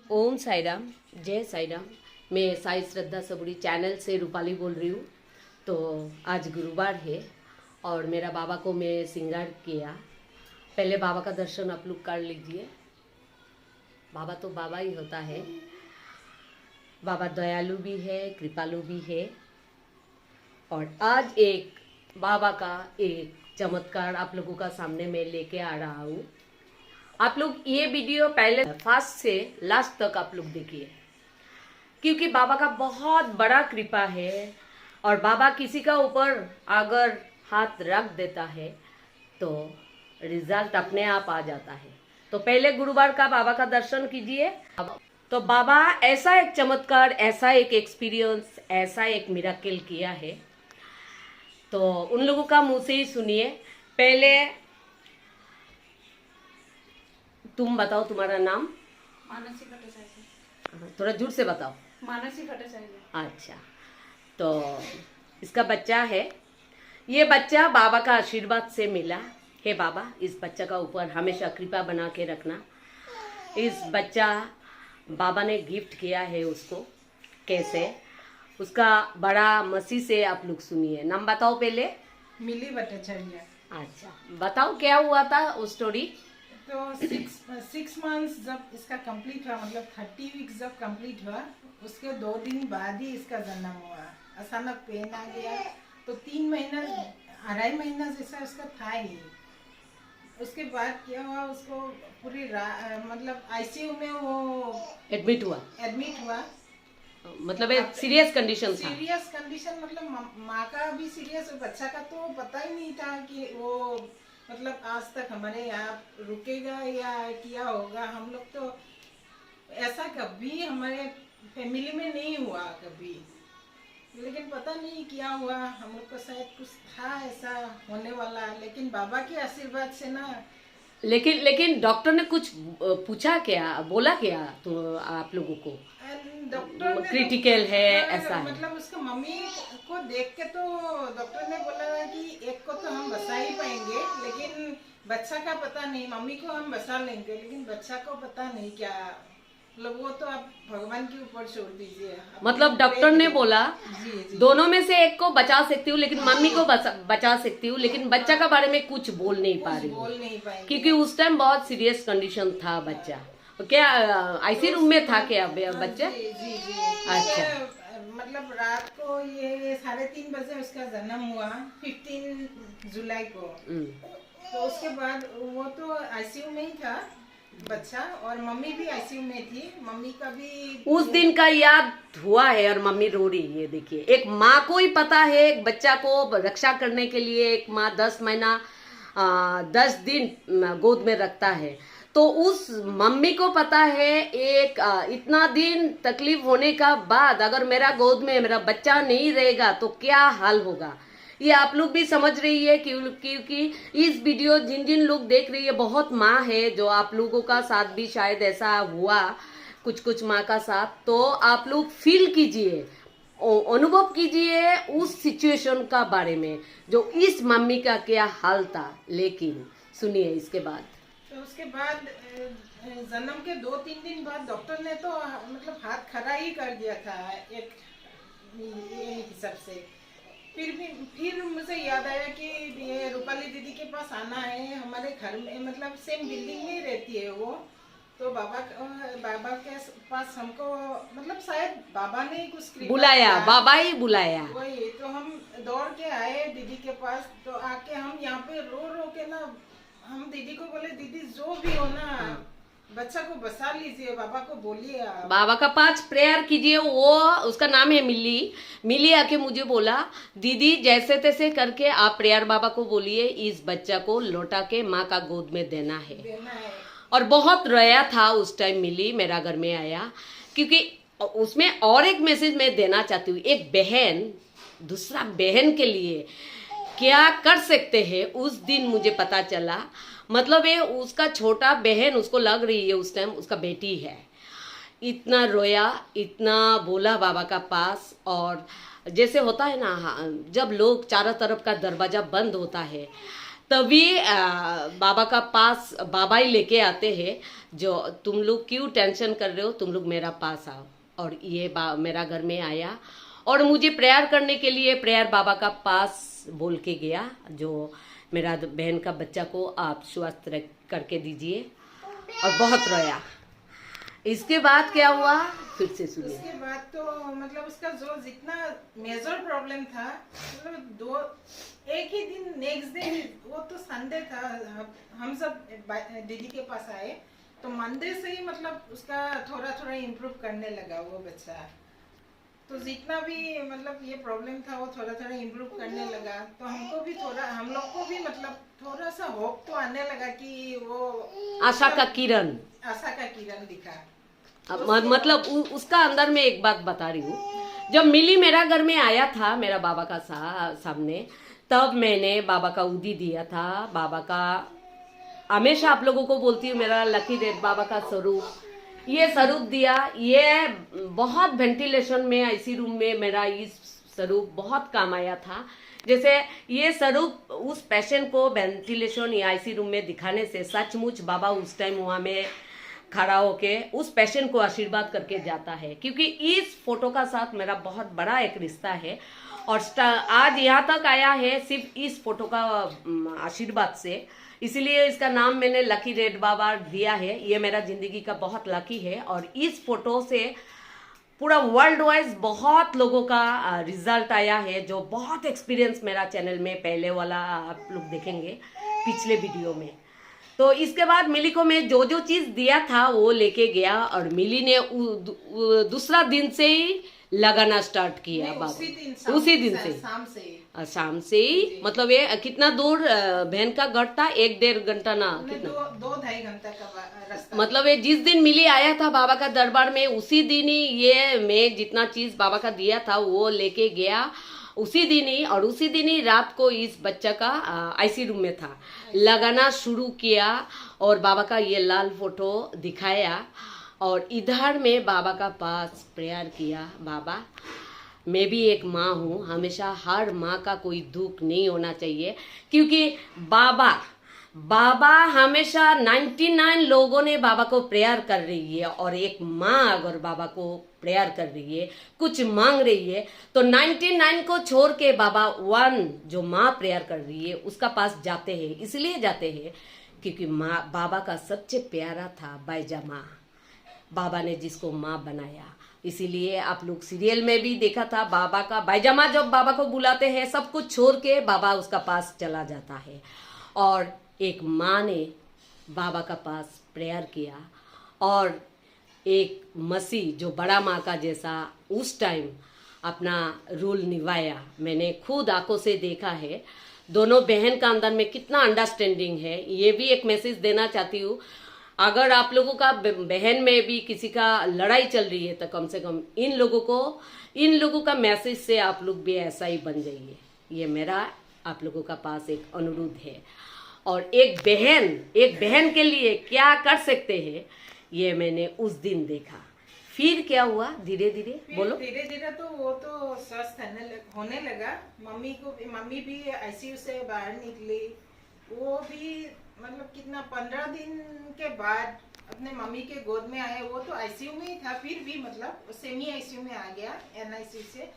ओम साई राम, जय साई राम। मैं साई श्रद्धा सबुरी चैनल से रूपाली बोल रही हूँ। तो आज गुरुवार है और मेरा बाबा को मैं श्रृंगार किया। पहले बाबा का दर्शन आप लोग कर लीजिए। बाबा तो बाबा ही होता है। बाबा दयालु भी है, कृपालु भी है। और आज एक बाबा का एक चमत्कार आप लोगों का सामने मैं लेके आ रहा हूँ। आप लोग ये वीडियो पहले फर्स्ट से लास्ट तक आप लोग देखिए, क्योंकि बाबा का बहुत बड़ा कृपा है और बाबा किसी का ऊपर अगर हाथ रख देता है तो रिजल्ट अपने आप आ जाता है। तो पहले गुरुवार का बाबा का दर्शन कीजिए। तो बाबा ऐसा एक चमत्कार, ऐसा एक एक्सपीरियंस, ऐसा एक मिराकिल किया है। तो उन लोगों का मुंह से ही सुनिए। पहले तुम बताओ तुम्हारा नाम। मानसी भट्टाचार्य। थोड़ा जोर से बताओ। मानसी भट्टाचार्य। अच्छा, तो इसका बच्चा है। ये बच्चा बाबा का आशीर्वाद से मिला है। बाबा इस बच्चा का ऊपर हमेशा कृपा बना के रखना। इस बच्चा बाबा ने गिफ्ट किया है उसको। कैसे उसका बड़ा मसीह से आप लोग सुनिए। नाम बताओ पहले। मिली भट्टाचार्य। अच्छा, बताओ क्या हुआ था वो स्टोरी। तो 6 मंथ्स जब इसका कंप्लीट हुआ, मतलब 30 वीक्स जब कंप्लीट हुआ, उसके 2 दिन बाद ही इसका जन्म हुआ। अचानक पेन आ गया तो 3 महीना 2.5 महीना जैसा उसका था ही। उसके बाद क्या हुआ, उसको पूरी मतलब आईसीयू में वो एडमिट हुआ। मतलब एक सीरियस कंडीशन था। सीरियस कंडीशन मतलब माँ का भी सीरियस और बच्चा का तो पता ही नहीं था कि वो मतलब आज तक हमारे यहाँ रुकेगा या क्या होगा। हम लोग तो ऐसा कभी हमारे फैमिली में नहीं हुआ कभी, लेकिन पता नहीं क्या हुआ। हम लोग को शायद कुछ था ऐसा होने वाला, लेकिन बाबा के आशीर्वाद से ना। लेकिन डॉक्टर ने कुछ पूछा क्या, बोला क्या तो आप लोगों को? डॉक्टर क्रिटिकल है ऐसा है। मतलब उसके मम्मी को देख के तो डॉक्टर ने बोला कि एक को तो हम बचा ही पाएंगे, लेकिन बच्चा का पता नहीं। मम्मी को हम बचा लेंगे लेकिन बच्चा को पता नहीं क्या। मतलब वो तो आप भगवान के ऊपर छोड़ दीजिए। मतलब डॉक्टर ने बोला जी। दोनों में से एक को बचा सकती हूँ, लेकिन मम्मी को बचा सकती हूँ, लेकिन बच्चा का बारे में कुछ बोल नहीं पा रही हूँ, क्योंकि उस टाइम बहुत सीरियस कंडीशन था बच्चा। क्या आईसी रूम में था क्या बच्चा? जी। अच्छा, मतलब रात को ये 3:30 बजे उसका जन्म हुआ, 15 जुलाई को। तो उसके बाद वो तो आईसीयू में ही था बच्चा, और मम्मी भी आईसीयू में थी। मम्मी का भी उस दिन का याद हुआ है और मम्मी रो रही है। देखिए, एक माँ को ही पता है एक बच्चा को रक्षा करने के लिए एक माँ 10 महीना 10 दिन गोद में रखता है। तो उस मम्मी को पता है एक इतना दिन तकलीफ होने का बाद अगर मेरा गोद में मेरा बच्चा नहीं रहेगा तो क्या हाल होगा। ये आप लोग भी समझ रही है, क्योंकि इस वीडियो जिन जिन लोग देख रही है बहुत माँ है, जो आप लोगों का साथ भी शायद ऐसा हुआ कुछ माँ का साथ। तो आप लोग फील कीजिए, अनुभव कीजिए उस सिचुएशन का बारे में जो इस मम्मी का क्या हाल था। लेकिन सुनिए इसके बाद। तो उसके बाद जन्म के 2-3 दिन बाद डॉक्टर ने तो मतलब हाथ खड़ा ही कर दिया था एक हिसाब से। फिर मुझे याद आया कि ये रूपाली दीदी के पास आना है। हमारे घर में मतलब सेम बिल्डिंग में ही रहती है वो। तो बाबा के पास हमको मतलब शायद बाबा ने ही कुछ बुलाया, बाबा ही बुलाया। वही तो हम दौड़ के आए दीदी के पास। तो आके हम यहाँ पे रो रो के ना हम दीदी को बोले, दीदी जो भी हो ना बच्चा को बचा लीजिए, बाबा को बोलिए आप। बाबा का 5 प्रेयर कीजिए। वो उसका नाम है मिली आके मुझे बोला, दीदी जैसे तैसे करके आप प्रेयर बाबा को बोलिए, इस बच्चा को लौटा के माँ का गोद में देना है। और बहुत रोया था उस टाइम। मिली मेरा घर में आया, क्योंकि उसमें और एक मैसेज मैं देना चाहती हूँ। एक बहन दूसरा बहन के लिए क्या कर सकते हैं उस दिन मुझे पता चला। मतलब ये उसका छोटा बहन उसको लग रही है उस टाइम उसका बेटी है। इतना रोया, इतना बोला बाबा का पास। और जैसे होता है ना, जब लोग चारों तरफ का दरवाजा बंद होता है तभी बाबा का पास बाबा ही लेके आते हैं, जो तुम लोग क्यों टेंशन कर रहे हो, तुम लोग मेरा पास आओ। और ये मेरा घर में आया और मुझे प्रेयर करने के लिए प्रेयर बाबा का पास बोल के गया, जो मेरा बहन का बच्चा को आप स्वस्थ करके दीजिए, और बहुत रोया। इसके बाद क्या हुआ फिर से सुनिए। उसके बाद तो मतलब उसका जो जितना मेजर प्रॉब्लम था, मतलब एक ही दिन नेक्स्ट डे, वो तो संडे था, हम सब दीदी के पास आए, तो मंडे से ही मतलब उसका थोड़ा थोड़ा इम्प्रूव करने लगा वो बच्चा। तो जितना भी मतलब ये प्रॉब्लम था वो थोड़ा थोड़ा इम्प्रूव करने लगा, तो हमको भी थोड़ा, हम लोग को भी मतलब थोड़ा सा होप तो आने लगा कि वो आशा का किरण दिखा। मतलब उसका अंदर में एक बात बता रही हूँ, जब मिली मेरा घर में आया था मेरा बाबा का सामने, तब मैंने बाबा का उदी दिया था। बाबा का हमेशा आप लोगों को बोलती हूँ, मेरा लकी रेड बाबा का स्वरूप, ये स्वरूप दिया। ये बहुत वेंटिलेशन में आईसी रूम में मेरा इस स्वरूप बहुत काम आया था। जैसे ये स्वरूप उस पेशेंट को वेंटिलेशन या आईसी रूम में दिखाने से सचमुच बाबा उस टाइम वहाँ में खड़ा होके उस पेशेंट को आशीर्वाद करके जाता है, क्योंकि इस फोटो का साथ मेरा बहुत बड़ा एक रिश्ता है, और आज यहाँ तक आया है सिर्फ इस फोटो का आशीर्वाद से। इसीलिए इसका नाम मैंने लकी रेड बाबा दिया है। ये मेरा जिंदगी का बहुत लकी है, और इस फोटो से पूरा वर्ल्ड वाइज बहुत लोगों का रिजल्ट आया है, जो बहुत एक्सपीरियंस मेरा चैनल में पहले वाला आप लोग देखेंगे पिछले वीडियो में। तो इसके बाद मिली को मैं जो जो चीज दिया था वो लेके गया, और मिली ने दूसरा दिन से ही लगाना स्टार्ट किया बाबा। उसी दिन से शाम से ही मतलब ये कितना दूर बहन का घर था, 1-1.5 घंटा ना कितना, 2-2.5 घंटा का रास्ता। मतलब ये जिस दिन मिली आया था बाबा का दरबार में, उसी दिन ही ये मैं जितना चीज बाबा का दिया था वो लेके गया उसी दिन ही, और उसी दिन ही रात को इस बच्चा का आईसी रूम में था, लगाना शुरू किया और बाबा का ये लाल फोटो दिखाया, और इधर में बाबा का पास प्रेयर किया। बाबा, मैं भी एक माँ हूँ, हमेशा हर माँ का कोई दुख नहीं होना चाहिए, क्योंकि बाबा हमेशा 99 लोगों ने बाबा को प्रेयर कर रही है, और एक माँ अगर बाबा को प्रेयर कर रही है, कुछ मांग रही है, तो 99 को छोड़ के बाबा 1 जो माँ प्रेयर कर रही है उसका पास जाते हैं। इसलिए जाते हैं क्योंकि माँ बाबा का सबसे प्यारा था बैजामा, बाबा ने जिसको माँ बनाया। इसीलिए आप लोग सीरियल में भी देखा था, बाबा का बैजामा जब बाबा को बुलाते हैं सब कुछ छोड़ के बाबा उसका पास चला जाता है, और एक माँ ने बाबा का पास प्रेयर किया, और एक मसीह जो बड़ा माँ का जैसा उस टाइम अपना रोल निभाया। मैंने खुद आंखों से देखा है दोनों बहन का अंदर में कितना अंडरस्टैंडिंग है। ये भी एक मैसेज देना चाहती हूँ, अगर आप लोगों का बहन में भी किसी का लड़ाई चल रही है तो कम से कम इन लोगों का मैसेज से आप लोग भी ऐसा ही बन जाइए। ये मेरा आप लोगों का पास एक अनुरोध है। और एक बहन के लिए क्या कर सकते हैं ये मैंने उस दिन देखा। फिर क्या हुआ, धीरे धीरे बोलो। धीरे धीरे तो वो तो स्वस्थ होने लगा। मम्मी भी आईसीयू से बाहर निकली। वो भी मतलब कितना 15 दिन के बाद अपने मम्मी के गोद में आए। वो तो आईसीयू में ही था, फिर भी मतलब सेमी आईसीयू में आ गया, एनआईसीयू से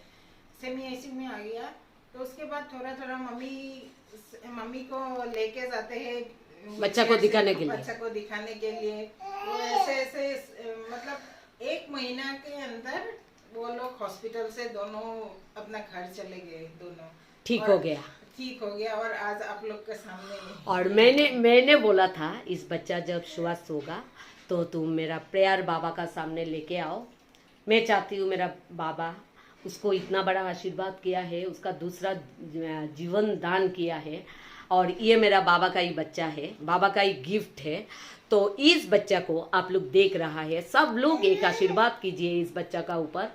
सेमी आईसीयू में आ गया। तो उसके बाद थोड़ा थोड़ा मम्मी को लेके जाते हैं बच्चा को दिखाने के लिए। वो ऐसे मतलब 1 महीना के अंदर वो लोग हॉस्पिटल से दोनों अपना घर चले गए, दोनों ठीक हो गया और आज आप लोग के सामने। और मैंने बोला था इस बच्चा जब स्वस्थ होगा तो तुम मेरा प्रेयर बाबा का सामने लेके आओ। मैं चाहती हूँ मेरा बाबा उसको इतना बड़ा आशीर्वाद किया है, उसका दूसरा जीवन दान किया है, और ये मेरा बाबा का ही बच्चा है, बाबा का ही गिफ्ट है। तो इस बच्चा को आप लोग देख रहा है, सब लोग एक आशीर्वाद कीजिए इस बच्चा का ऊपर,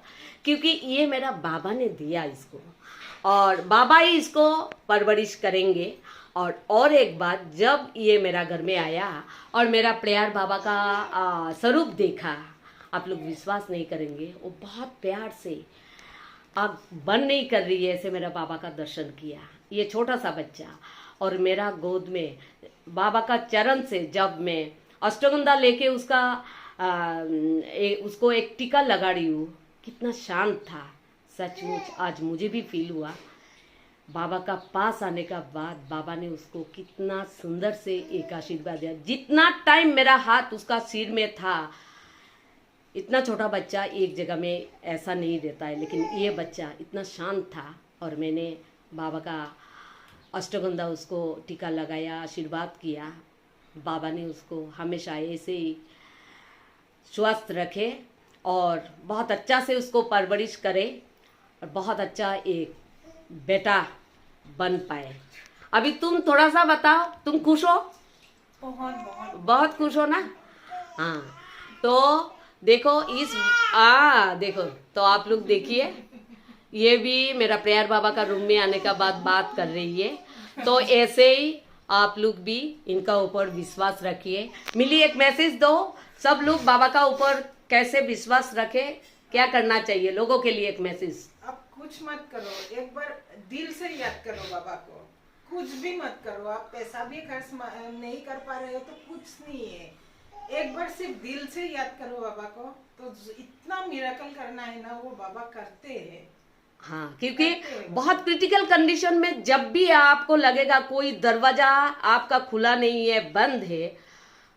क्योंकि ये मेरा बाबा ने दिया इसको, और बाबा ही इसको परवरिश करेंगे। और एक बात, जब ये मेरा घर में आया और मेरा प्रेयर बाबा का स्वरूप देखा, आप लोग विश्वास नहीं करेंगे, वो बहुत प्यार से अब बंद नहीं कर रही है ऐसे मेरा बाबा का दर्शन किया। ये छोटा सा बच्चा, और मेरा गोद में बाबा का चरण से जब मैं अष्टगंधा लेके उसको एक टीका लगा रही हूँ, कितना शांत था सचमुच। आज मुझे भी फील हुआ। बाबा का पास आने का बाद बाबा ने उसको कितना सुंदर से एक आशीर्वाद दिया। जितना टाइम मेरा हाथ उसका सिर में था, इतना छोटा बच्चा एक जगह में ऐसा नहीं देता है, लेकिन ये बच्चा इतना शांत था। और मैंने बाबा का अष्टगंधा उसको टीका लगाया, आशीर्वाद किया। बाबा ने उसको हमेशा ऐसे ही स्वस्थ रखे और बहुत अच्छा से उसको परवरिश करे और बहुत अच्छा एक बेटा बन पाए। अभी तुम थोड़ा सा बताओ, तुम खुश हो? बहुत बहुत बहुत खुश हो ना? हाँ, तो देखो देखो, तो आप लोग देखिए, ये भी मेरा प्रेयर बाबा का रूम में आने का बाद बात कर रही है। तो ऐसे ही आप लोग भी इनका ऊपर विश्वास रखिए। मिली एक मैसेज दो, सब लोग बाबा का ऊपर कैसे विश्वास रखे, क्या करना चाहिए लोगों के लिए, एक मैसेज। आप कुछ मत करो, एक बार दिल से याद करो बाबा को, कुछ भी मत करो। आप पैसा भी खर्च नहीं कर पा रहे हो तो कुछ नहीं है, एक बार सिर्फ दिल से याद करो बाबा को, तो इतना मिरेकल करना है ना, वो बाबा करते हैं। हाँ, क्योंकि बहुत क्रिटिकल कंडीशन में जब भी आपको लगेगा कोई दरवाजा आपका खुला नहीं है, बंद है,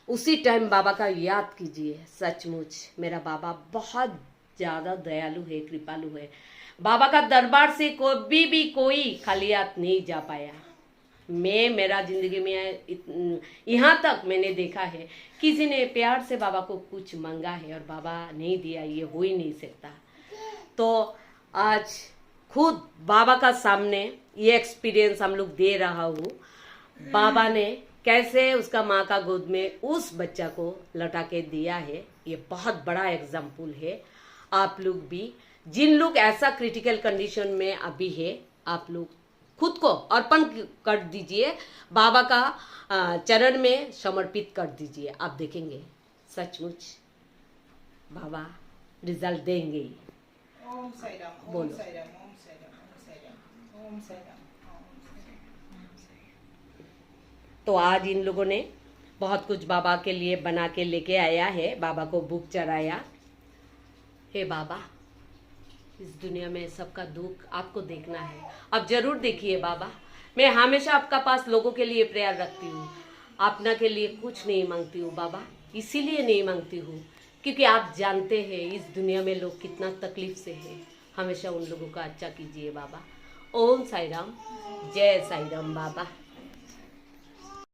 उसी टाइम बाबा का याद कीजिए। सचमुच मेरा बाबा बहुत ज़्यादा दयालु है, कृपालु है। बाबा का दरबार से कभी भी कोई खाली हाथ नहीं जा पाया। मेरा जिंदगी में यहाँ तक मैंने देखा है, किसी ने प्यार से बाबा को कुछ मांगा है और बाबा नहीं दिया, ये हो ही नहीं सकता। तो आज खुद बाबा का सामने ये एक्सपीरियंस हम लोग दे रहा हूँ। बाबा ने कैसे उसका माँ का गोद में उस बच्चा को लौटा के दिया है, ये बहुत बड़ा एग्जाम्पल है। आप लोग भी, जिन लोग ऐसा क्रिटिकल कंडीशन में अभी है, आप लोग खुद को अर्पण कर दीजिए, बाबा का चरण में समर्पित कर दीजिए। आप देखेंगे सचमुच बाबा रिजल्ट देंगे ही। ओम साई राम, बोलो। ओम साई राम, ओम साई राम, ओम साई राम, ओम साई राम, ओम साई राम। तो आज इन लोगों ने बहुत कुछ बाबा के लिए बना के लेके आया है, बाबा को बुक चढ़ाया। हे बाबा, इस दुनिया में सबका दुख आपको देखना है, आप जरूर देखिए बाबा। मैं हमेशा आपका पास लोगों के लिए प्रेयर रखती हूँ, अपना के लिए कुछ नहीं मांगती हूँ बाबा। इसीलिए नहीं मांगती हूँ क्योंकि आप जानते हैं इस दुनिया में लोग कितना तकलीफ से है। हमेशा उन लोगों का अच्छा कीजिए बाबा। ओम साई राम, जय साई राम बाबा।